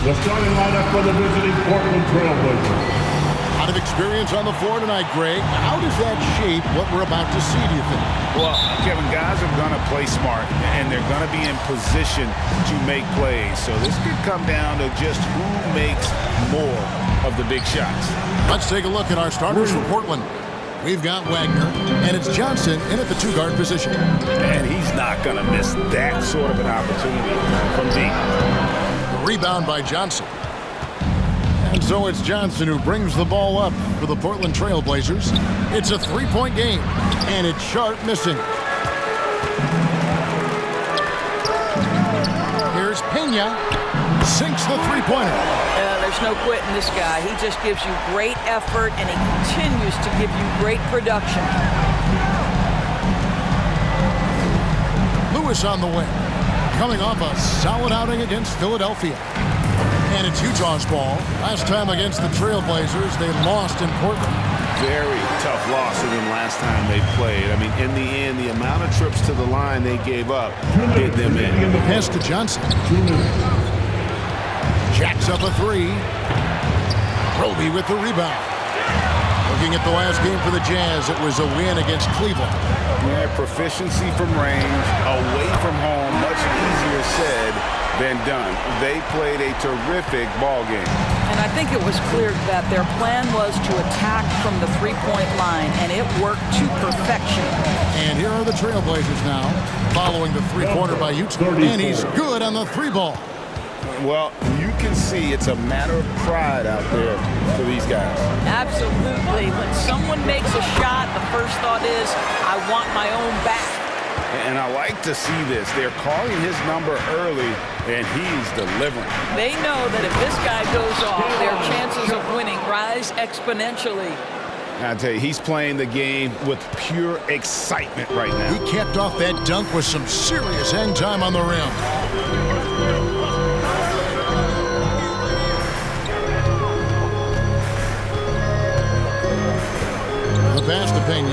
The starting lineup for the visiting Portland Trailblazers. A lot of experience on the floor tonight, Greg. How does that shape what we're about to see, do you think? Well, Kevin, guys are going to play smart, and they're going to be in position to make plays. So this could come down to just who makes more of the big shots. Let's take a look at our starters for Portland. We've got Wagner, and it's Johnson in at the two-guard position. And he's not going to miss that sort of an opportunity from deep. The rebound by Johnson. And so it's Johnson who brings the ball up for the Portland Trailblazers. It's a three-point game, and it's Sharp missing. Here's Pena. Sinks the three-pointer. There's no quitting this guy. He just gives you great effort, and he continues to give you great production. Lewis on the wing, coming off a solid outing against Philadelphia. And it's Utah's ball. Last time against the Trailblazers, they lost in Portland. Very tough loss for them last time they played. I mean, in the end, the amount of trips to the line they gave up did them in. Pass to Johnson. Jacks up a three. Roby with the rebound. Looking at the last game for the Jazz, it was a win against Cleveland. Yeah, proficiency from range, away from home, much easier said than done. They played a terrific ball game. And I think it was clear that their plan was to attack from the three-point line, and it worked to perfection. And here are the Trailblazers now, following the three-pointer by Utah. And he's good on the three ball. Well, you can see it's a matter of pride out there for these guys. Absolutely. When someone makes a shot, the first thought is, I want my own back. And I like to see this. They're calling his number early, and he's delivering. They know that if this guy goes off, their chances of winning rise exponentially. I tell you, he's playing the game with pure excitement right now. He capped off that dunk with some serious hang time on the rim. The pass to Pena.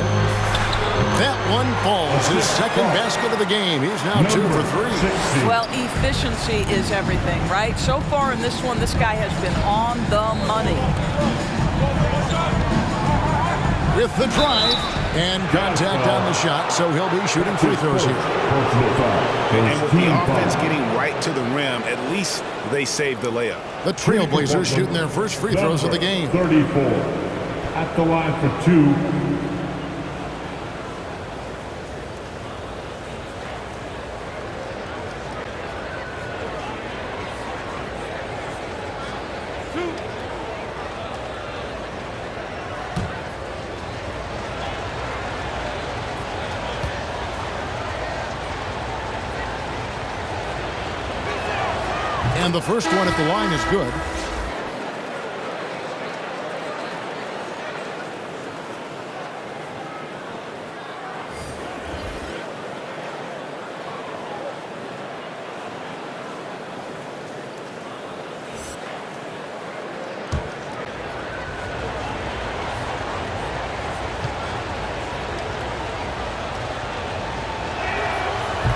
That one falls. His second basket of the game. He's now 2 for 3. Well, efficiency is everything, right? So far in this one, this guy has been on the money. With the drive and contact on the shot, so he'll be shooting free throws here. And with the offense getting right to the rim, at least they saved the layup. The Trailblazers shooting their first free throws of the game. 34 at the line for 2. And the first one at the line is good.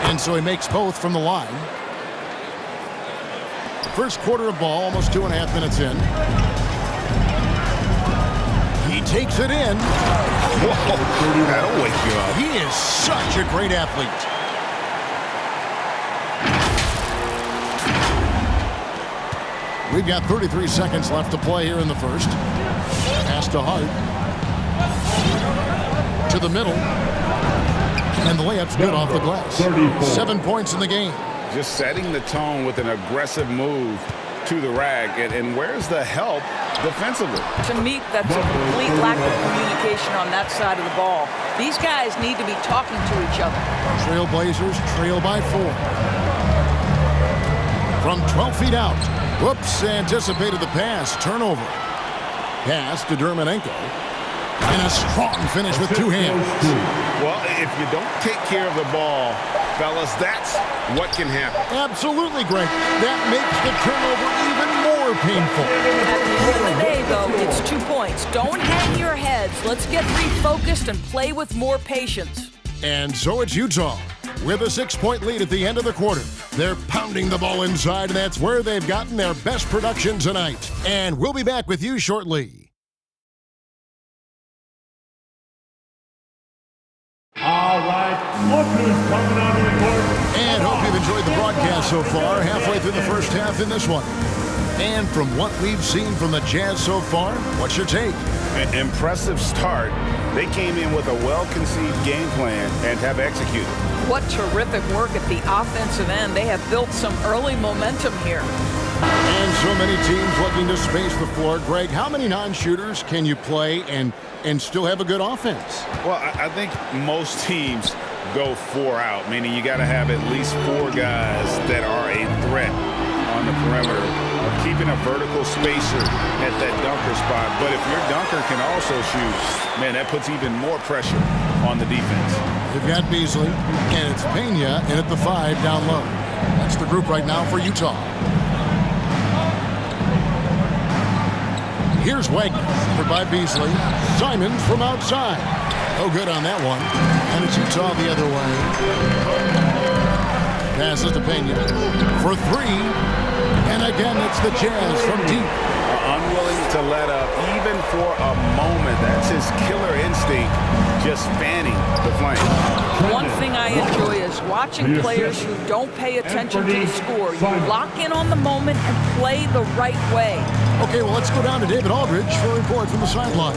And so he makes both from the line. First quarter of ball, almost 2.5 minutes in. He takes it in. Whoa, that'll wake you up. He is such a great athlete. We've got 33 seconds left to play here in the first. Pass to Hart. To the middle. And the layup's good off the glass. 7 points in the game. Just setting the tone with an aggressive move to the rack. And where's the help defensively? To me, that's a complete lack of communication on that side of the ball. These guys need to be talking to each other. Trailblazers trail by 4. From 12 feet out. Whoops, anticipated the pass. Turnover. Pass to Dermanenko. And a strong finish with 2 hands. Well, if you don't take care of the ball, fellas, that's what can happen. Absolutely, Greg. That makes the turnover even more painful. At the end of the day, though, it's 2 points. Don't hang your heads. Let's get refocused and play with more patience. And so it's Utah. with a 6-point lead at the end of the quarter. They're pounding the ball inside, and that's where they've gotten their best production tonight. And we'll be back with you shortly. All right, look who's coming onto the court. And hope you've enjoyed the broadcast so far, halfway through the first half in this one. And from what we've seen from the Jazz so far, what's your take? An impressive start. They came in with a well-conceived game plan and have executed. What terrific work at the offensive end. They have built some early momentum here. And so many teams looking to space the floor. Greg, how many non-shooters can you play and still have a good offense? Well, I think most teams go 4 out, meaning you got to have at least 4 guys that are a threat on the perimeter, keeping a vertical spacer at that dunker spot. But if your dunker can also shoot, man, that puts even more pressure on the defense. You've got Beasley, and it's Pena in at the 5 down low. That's the group right now for Utah. Here's Wagner for by Beasley. Simons from outside. Oh, good on that one. And it's Utah the other way. Passes to Pena for 3. And again, it's the Jazz from deep. Unwilling to let up even for a moment. That's his killer instinct, just fanning the flame. One thing I enjoy is watching players who don't pay attention to the score. You lock in on the moment and play the right way. Okay, well, let's go down to David Aldridge for a report from the sideline.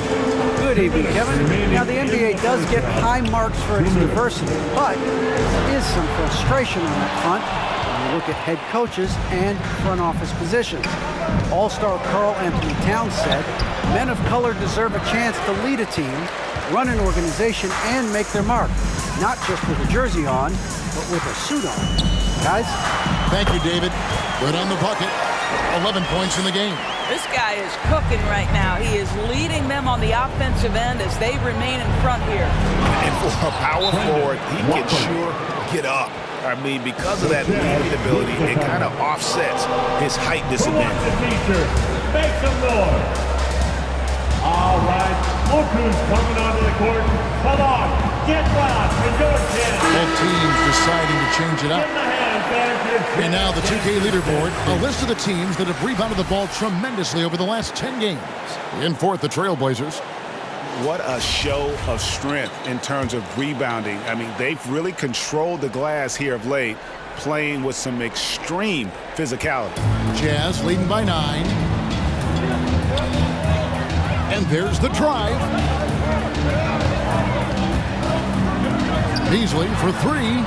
Good evening, Kevin. Now, the NBA does get high marks for its diversity, but there is some frustration on that front. Look at head coaches and front office positions. All-star Karl Anthony Towns said, men of color deserve a chance to lead a team, run an organization, and make their mark. Not just with a jersey on, but with a suit on. Guys? Thank you, David. Good on the bucket. 11 points in the game. This guy is cooking right now. He is leading them on the offensive end as they remain in front here. And for a power forward, he can sure get up. I mean, because of that leading ability, it kind of offsets his height disadvantage. Make some noise. All right, look who's coming onto the court. Come on, get loud and go again. Both teams deciding to change it up. In the hands, man. And now the 2K leaderboard, a list of the teams that have rebounded the ball tremendously over the last 10 games. In fourth, the Trailblazers. What a show of strength in terms of rebounding. I mean, they've really controlled the glass here of late, playing with some extreme physicality. Jazz leading by 9. And there's the drive. Beasley for 3.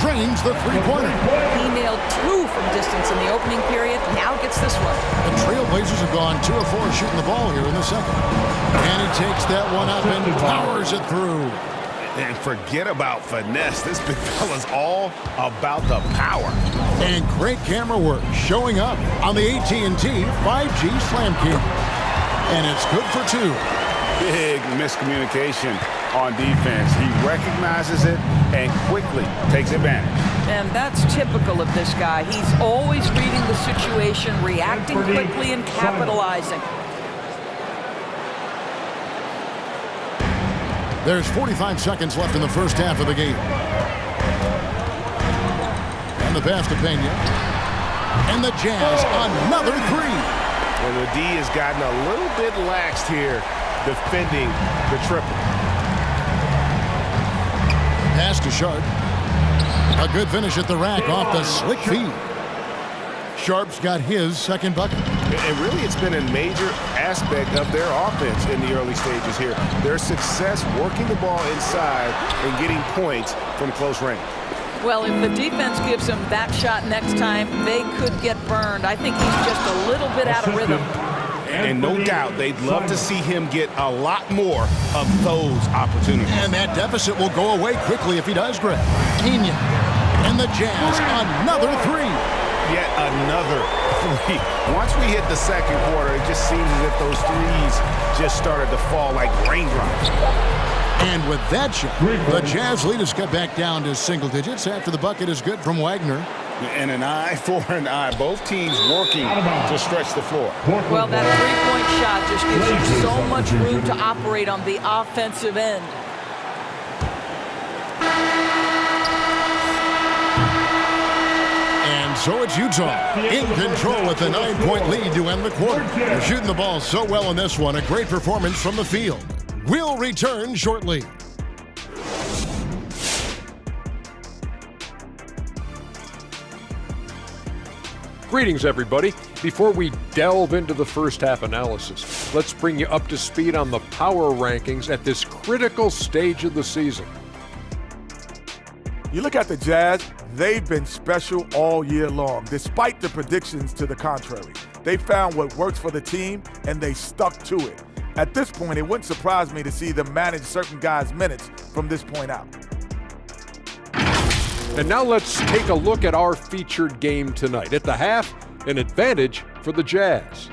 Cranes the three-pointer. He nailed 2 from distance in the opening period. Now gets this one. The Trailblazers have gone 2 of 4 shooting the ball here in the second. And he takes that one up and powers it through. And forget about finesse. This big fella's all about the power. And great camera work showing up on the AT&T 5G Slam Cam. And it's good for 2. Big miscommunication on defense. He recognizes it and quickly takes advantage. And that's typical of this guy. He's always reading the situation, reacting quickly, and capitalizing. There's 45 seconds left in the first half of the game. And the pass to Pena. And the Jazz, another 3. Well, the D has gotten a little bit laxed here defending the triple. Pass to Sharp. A good finish at the rack off the slick feed. Sharp's got his second bucket. And really, it's been a major aspect of their offense in the early stages here. Their success working the ball inside and getting points from close range. Well, if the defense gives him that shot next time, they could get burned. I think he's just a little bit out of rhythm. And no doubt they'd love to see him get a lot more of those opportunities. And that deficit will go away quickly if he does, Greg. Pena and the Jazz, another 3. Yet another 3. Once we hit the second quarter, it just seems as if those threes just started to fall like raindrops. And with that shot, the Jazz lead has cut back down to single digits after the bucket is good from Wagner. And an eye for an eye. Both teams working to stretch the floor. Well, that three-point shot just gives you so much room to operate on the offensive end. so it's Utah in control with a 9-point lead to end the quarter. They're shooting the ball so well in this one. A great performance from the field. We'll return shortly. Greetings, everybody. Before we delve into the first half analysis, let's bring you up to speed on the power rankings at this critical stage of the season. You look at the Jazz, they've been special all year long, despite the predictions to the contrary. They found what works for the team, and they stuck to it. At this point, it wouldn't surprise me to see them manage certain guys' minutes from this point out. And now let's take a look at our featured game tonight. At the half, an advantage for the Jazz.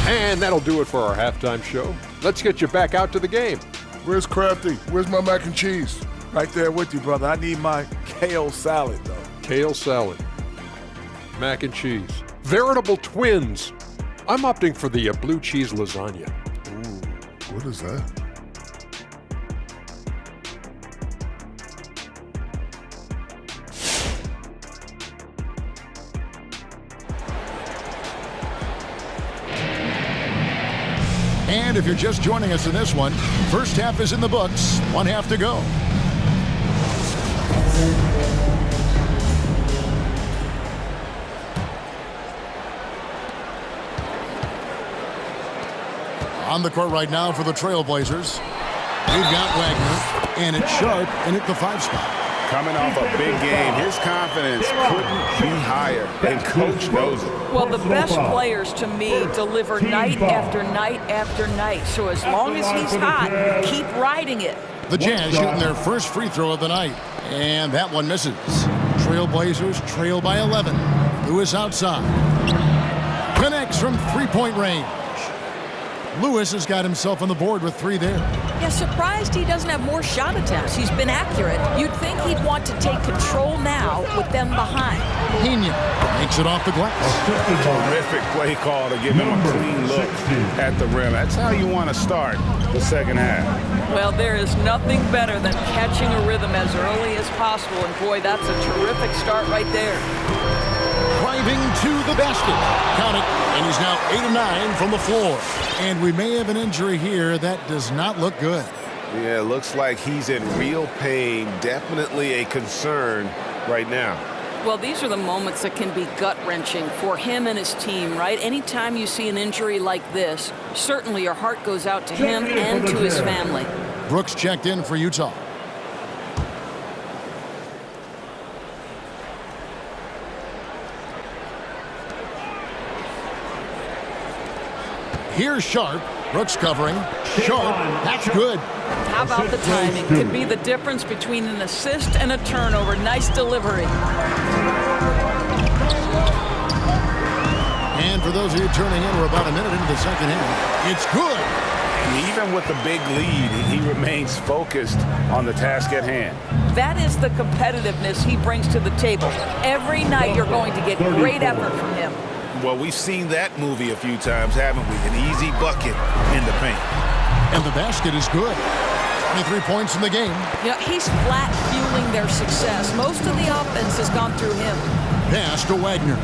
And that'll do it for our halftime show. Let's get you back out to the game. Where's Crafty? Where's my mac and cheese? Right there with you, brother. I need my kale salad, though. Kale salad. Mac and cheese. Veritable twins. I'm opting for the blue cheese lasagna. Ooh, what is that? And if you're just joining us in this one, first half is in the books. One half to go. On the court right now for the Trailblazers, we've got Wagner, and it's Sharp in at the 5 spot. Coming off a big game, his confidence couldn't be higher, and Coach knows it. Well, the best players, to me, deliver night after night after night. So as long as he's hot, keep riding it. The Jazz shooting their first free throw of the night, and that one misses. Trailblazers trail by 11. Lewis outside. Connects from three-point range. Lewis has got himself on the board with 3 there. Yeah, surprised he doesn't have more shot attempts. He's been accurate. You'd think he'd want to take control now with them behind. Pena makes it off the glass. Terrific play call to give him a clean look at the rim. That's how you want to start the second half. Well, there is nothing better than catching a rhythm as early as possible. And boy, that's a terrific start right there. Driving to the basket. Count it. And he's now 8 of 9 from the floor. And we may have an injury here that does not look good. Yeah, it looks like he's in real pain. Definitely a concern right now. Well, these are the moments that can be gut-wrenching for him and his team, right? Anytime you see an injury like this, certainly your heart goes out to him and to his family. Brooks checked in for Utah. Here's Sharp. Brooks covering. Sharp. That's good. How about the timing? Could be the difference between an assist and a turnover. Nice delivery. And for those of you turning in, we're about a minute into the second half. It's good. And even with the big lead, he remains focused on the task at hand. That is the competitiveness he brings to the table. Every night you're going to get great effort from him. Well, we've seen that movie a few times, haven't we? An easy bucket in the paint. And the basket is good. 23 points in the game. You know, he's flat fueling their success. Most of the offense has gone through him. Pass to Wagner.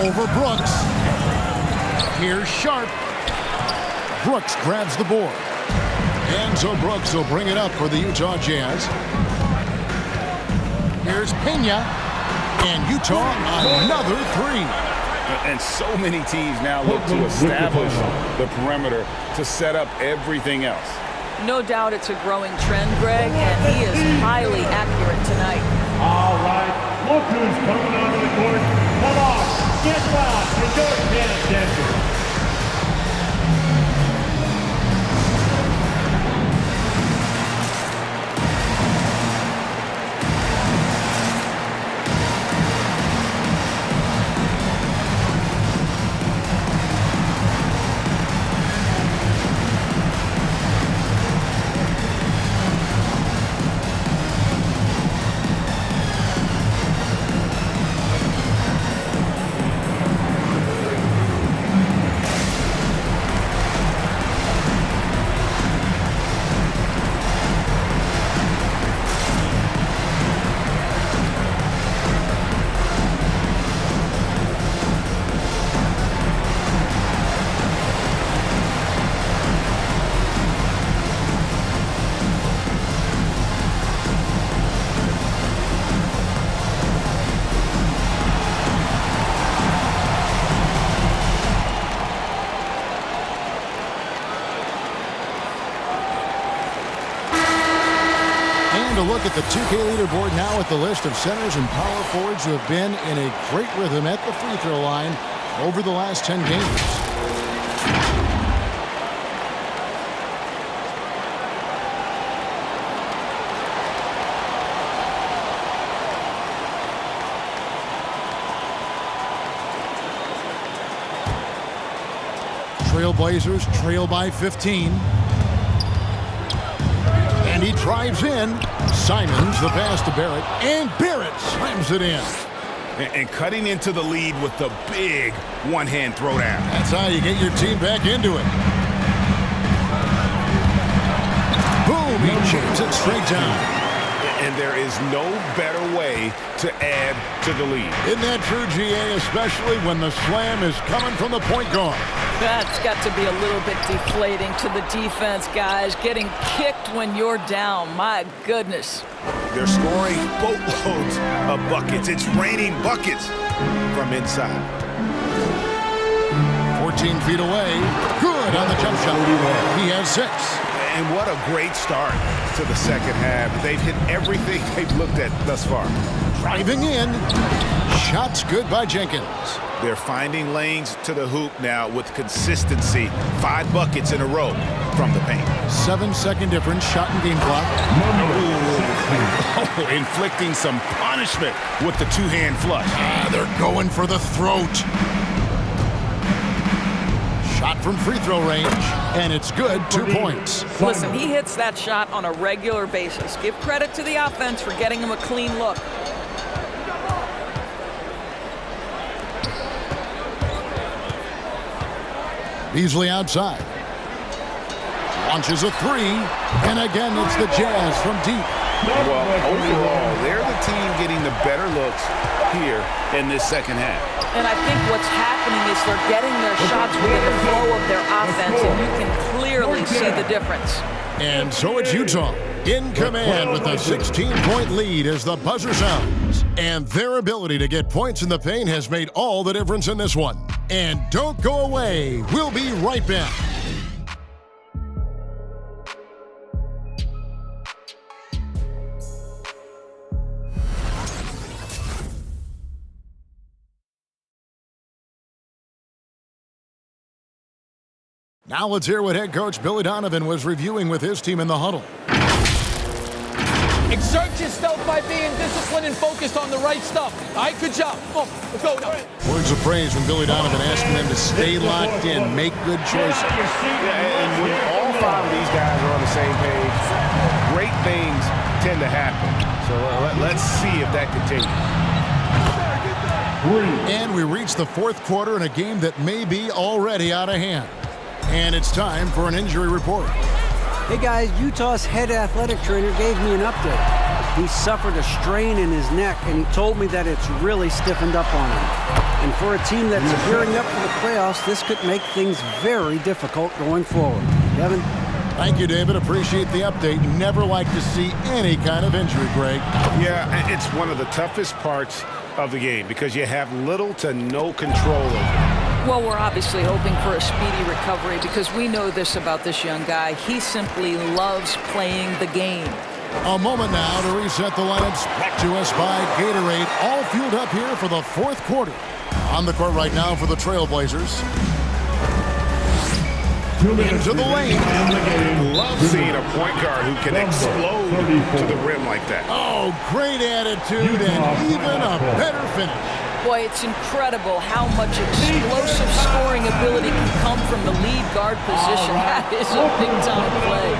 Over Brooks. Here's Sharp. Brooks grabs the board. And so Brooks will bring it up for the Utah Jazz. Here's Pena. And Utah, another 3. And so many teams now look to establish the perimeter to set up everything else. No doubt it's a growing trend, Greg, and he is highly accurate tonight. All right, look who's coming onto the court. Come on, get loud, and don't pay attention. look at the 2K leaderboard now at the list of centers and power forwards who have been in a great rhythm at the free throw line over the last 10 games. Trailblazers trail by 15. And he drives in. Simons the pass to Barrett. And Barrett slams it in. And cutting into the lead with the big one-hand throwdown. That's how you get your team back into it. Boom, he jams it straight down. And there is no better way to add to the lead. Isn't that true, GA, especially when the slam is coming from the point guard? That's got to be a little bit deflating to the defense, guys. Getting kicked when you're down. My goodness. They're scoring boatloads of buckets. It's raining buckets from inside. 14 feet away. Good on the jump shot. He has 6. And what a great start to the second half. They've hit everything they've looked at thus far. Driving in. Shots good by Jenkins. They're finding lanes to the hoop now with consistency. 5 buckets in a row from the paint. 7-second difference. Shot and game clock. Oh, inflicting some punishment with the two-hand flush. They're going for the throat. Shot from free throw range, and it's good. 2 points. Listen, he hits that shot on a regular basis. Give credit to the offense for getting him a clean look. Beasley outside. Launches a 3, and again it's the Jazz from deep. Well, overall, they're the team getting the better looks here in this second half. And I think what's happening is they're getting their shots within the flow of their offense, and you can clearly see the difference. And so it's Utah in command with a 16-point lead as the buzzer sounds. And their ability to get points in the paint has made all the difference in this one. And don't go away. We'll be right back. Now let's hear what head coach Billy Donovan was reviewing with his team in the huddle. Exert yourself by being disciplined and focused on the right stuff. All right, good job. Oh, let's go. Words of praise from Billy Donovan asking them to stay locked in, make good choices. And when all 5 of these guys are on the same page, great things tend to happen. So let's see if that continues. And we reach the 4th quarter in a game that may be already out of hand. And it's time for an injury report. Hey guys, Utah's head athletic trainer gave me an update. He suffered a strain in his neck, and he told me that it's really stiffened up on him. And for a team that's gearing up for the playoffs, this could make things very difficult going forward. Kevin? Thank you, David. Appreciate the update. Never like to see any kind of injury, Greg. Yeah, it's one of the toughest parts of the game because you have little to no control over it. Well, we're obviously hoping for a speedy recovery because we know this about this young guy. He simply loves playing the game. A moment now to reset the lineups. Brought to us by Gatorade. All fueled up here for the 4th quarter. On the court right now for the Trailblazers. Into the lane. Love seeing a point guard who can explode to the rim like that. Oh, great attitude and even a better finish. Boy, it's incredible how much explosive scoring ability can come from the lead guard position. That is a big-time play.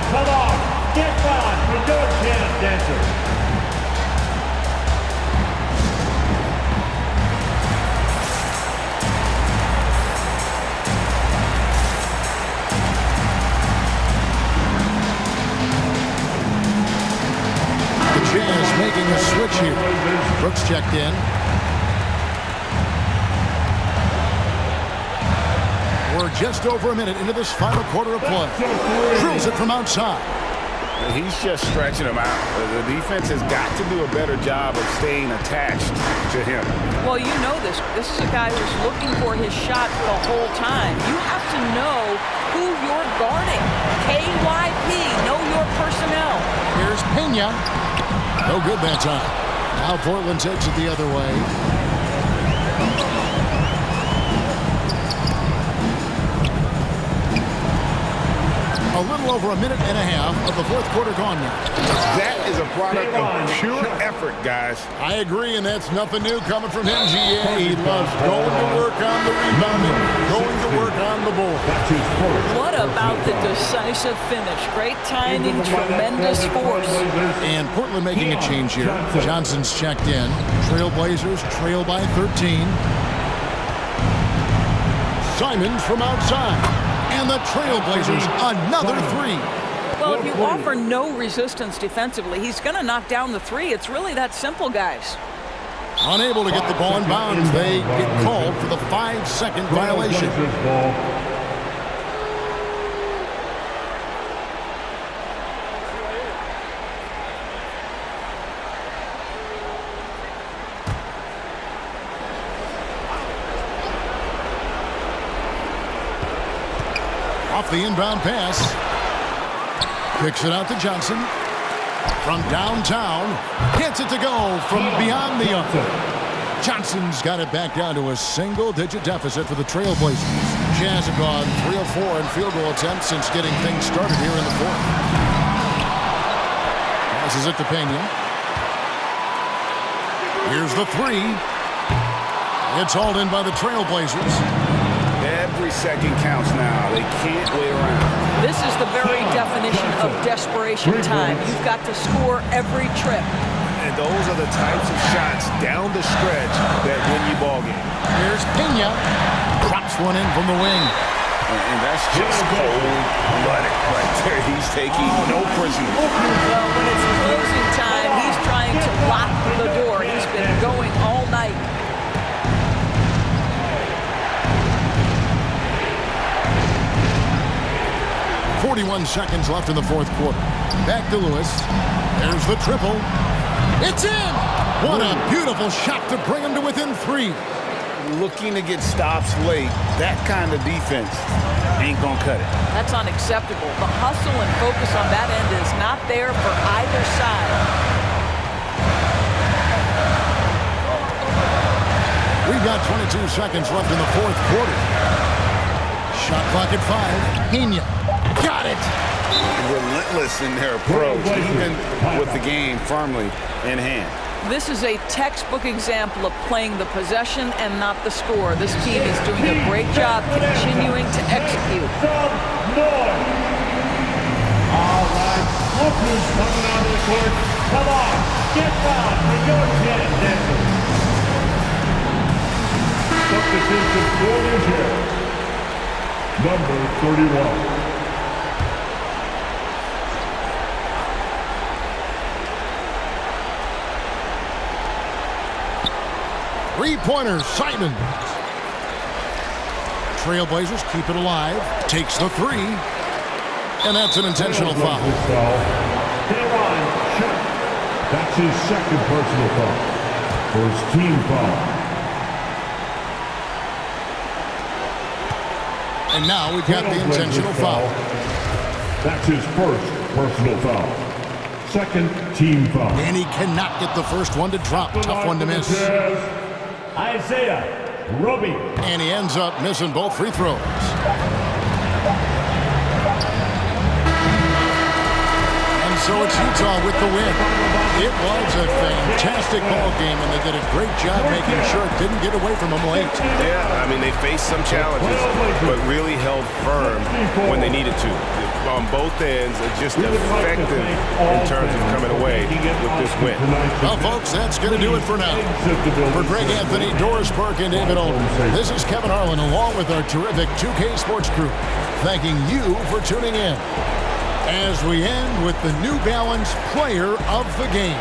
Come on, get on for Georgetown Dancer. The Jazz making a switch here. Brooks checked in. We're just over a minute into this final quarter of play. Drills it from outside. He's just stretching him out. The defense has got to do a better job of staying attached to him. Well, you know this. This is a guy who's looking for his shot the whole time. You have to know who you're guarding. KYP, know your personnel. Here's Pena. No good that time. Now Portland takes it the other way. A little over a minute and a half of the fourth quarter gone now. That is a product of pure effort, guys. I agree, and that's nothing new coming from him, GA. He loves going to work on the rebounding, going to work on the board. What about the decisive finish? Great timing, tremendous force. And Portland making a change here. Johnson's checked in. Trailblazers trail by 13. Simons from outside. And the Trailblazers, another three. Well, if you offer no resistance defensively, he's going to knock down the three. It's really that simple, guys. Unable to get the ball in bounds, they get called for the 5-second violation. Off the inbound pass. Kicks it out to Johnson. From downtown. Gets it to go from beyond the arc. Johnson's got it back down to a single-digit deficit for the Trailblazers. Jazz have gone 3 of 4 in field goal attempts since getting things started here in the fourth. Passes it to Pena. Here's the three. It's hauled in by the Trailblazers. Every second counts now. They can't wait around. This is the very definition of desperation time. You've got to score every trip. And those are the types of shots down the stretch that win you ball game. Here's Pena. Drops one in from the wing. And that's just cold-blooded right there. He's taking no prisoners. Well, when it's closing time, he's trying to lock the door. He's been going all night. 41 seconds left in the fourth quarter. Back to Lewis. There's the triple. It's in! What a beautiful shot to bring him to within 3. Looking to get stops late, that kind of defense ain't gonna cut it. That's unacceptable. The hustle and focus on that end is not there for either side. We've got 22 seconds left in the fourth quarter. Shot clock at 5. Pena. Got it! Relentless in their approach, even with the game firmly in hand. This is a textbook example of playing the possession and not the score. This team is doing a great job continuing to execute. All right, look who's coming onto the court. Come on, get wild for your chance, Denver. Substitution for the Jazz. Number 31. Three-pointer, Simons. Trailblazers keep it alive. Takes the 3. And that's an intentional foul. That's his second personal foul. First team foul. And now we've got the intentional foul. That's his first personal foul. Second team foul. And he cannot get the first one to drop. Tough one to miss. Isaiah Roby. And he ends up missing both free throws. And so it's Utah with the win. It was a fantastic ball game, and they did a great job making sure it didn't get away from them late. Yeah, I mean, they faced some challenges, but really held firm when they needed to. On both ends, just effective in terms of coming away with this win. Well, folks, that's going to do it for now. For Greg Anthony, Doris Burke, and David Olden, this is Kevin Harlan along with our terrific 2K Sports crew, thanking you for tuning in as we end with the New Balance Player of the Game.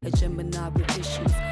a Gemini with issues.